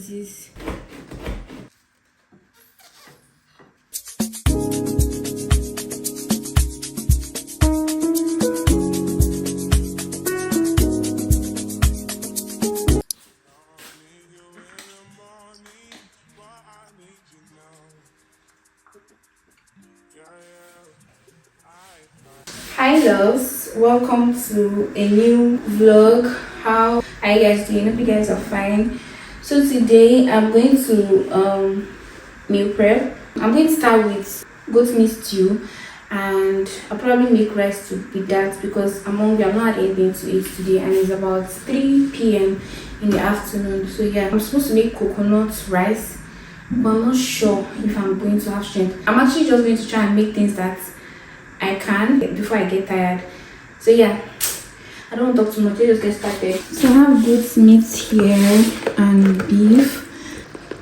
uses. Hi loves, welcome to a new vlog. How are you guys doing? Hope you guys are fine. So today I'm going to meal prep. I'm going to start with goat meat stew, and I'll probably make rice with that because I'm hungry. I've not had anything to eat today, and it's about 3 p.m. in the afternoon. So yeah, I'm supposed to make coconut rice, but I'm not sure if I'm going to have strength. I'm actually just going to try and make things that I can before I get tired. So yeah, I don't talk too much. Let's just get started. So I have goat meat here and beef.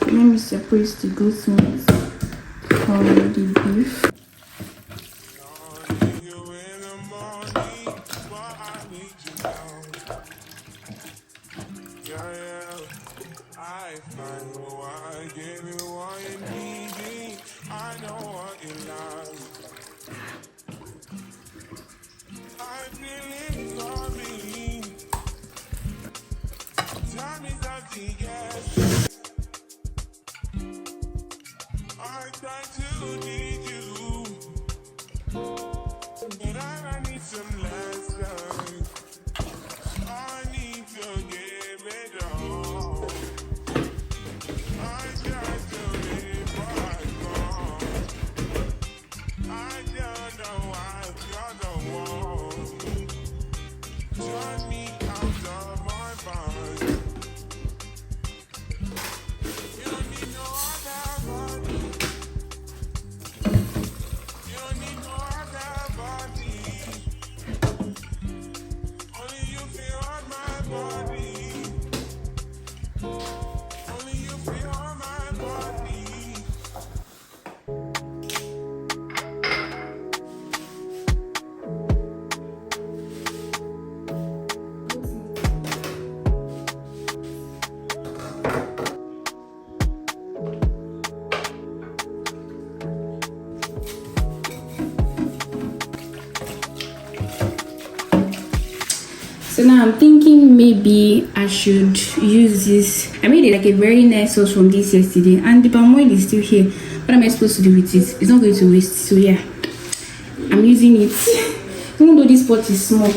Let me separate the goat meat from the beef. I try to need you, but I need some lessons. I need to give it all. I just do it right now. I don't know why you're the one. Turn me out of my mind. You don't need no other body. You don't need no other body. Only you feel on my body. Only you feel on my body. So now I'm thinking maybe I should use this. I made it like a very nice sauce from this yesterday, and the palm oil is still here. What am I supposed to do with it? It's not going to waste. So yeah, I'm using it. Even though this pot is small.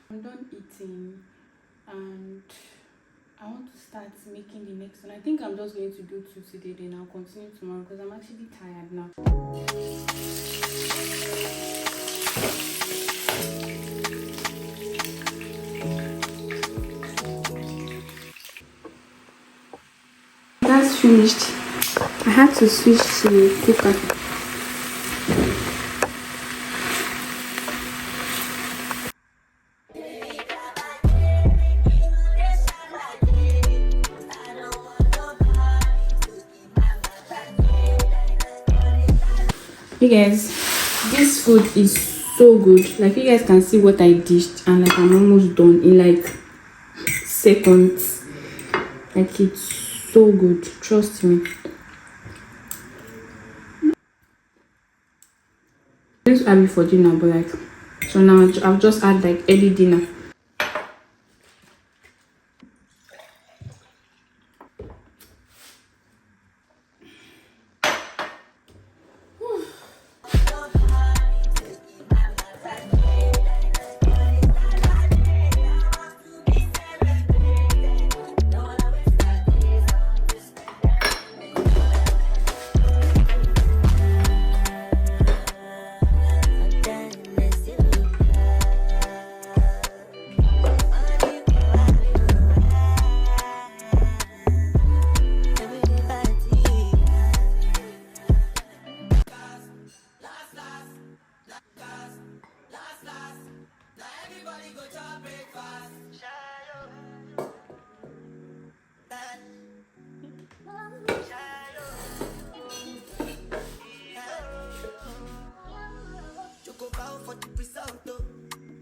I'm done eating and I want to start making the next one. I think I'm just going to do two today, then I'll continue tomorrow because I'm actually tired now. finished. I had to switch to cooker. You guys, this food is so good. Like, you guys can see what I dished, and like I'm almost done in like seconds. Like, it's so good, trust me. This will be for dinner, but like, so now I've just had like early dinner.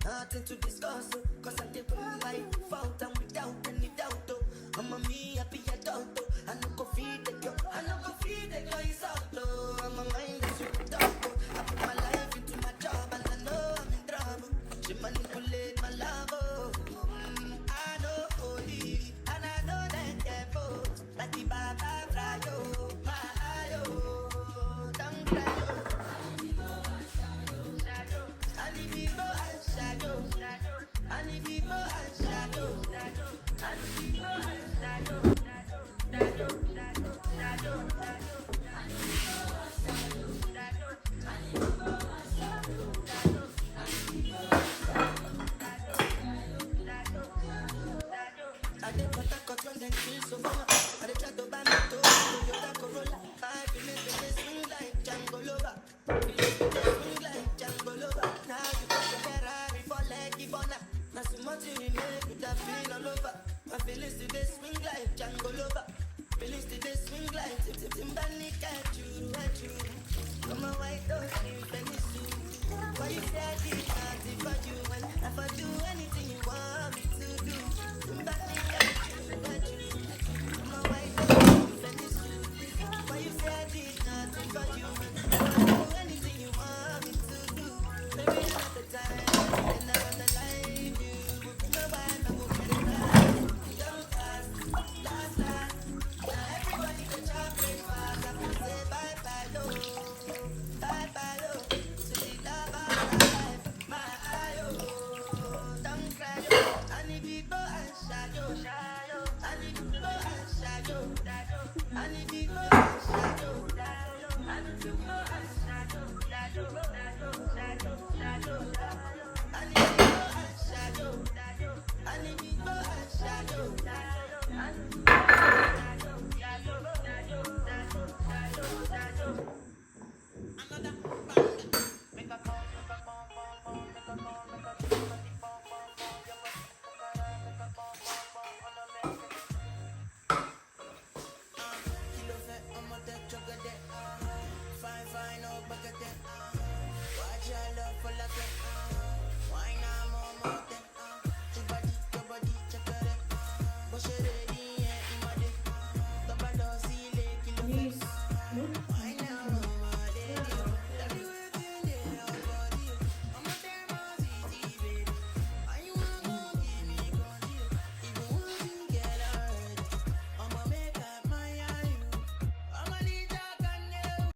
Nothing to discuss, cause I did my fault and without any doubt. I'm a me happy adult. I no go feed the girl, I no go feed the girl is out. I'm a mind that's super dark. I put my life into my job and I know I'm in trouble. She manipulate my love. I know holy and I know that devil. Like the Baba Frayo, my ayo, don't cry.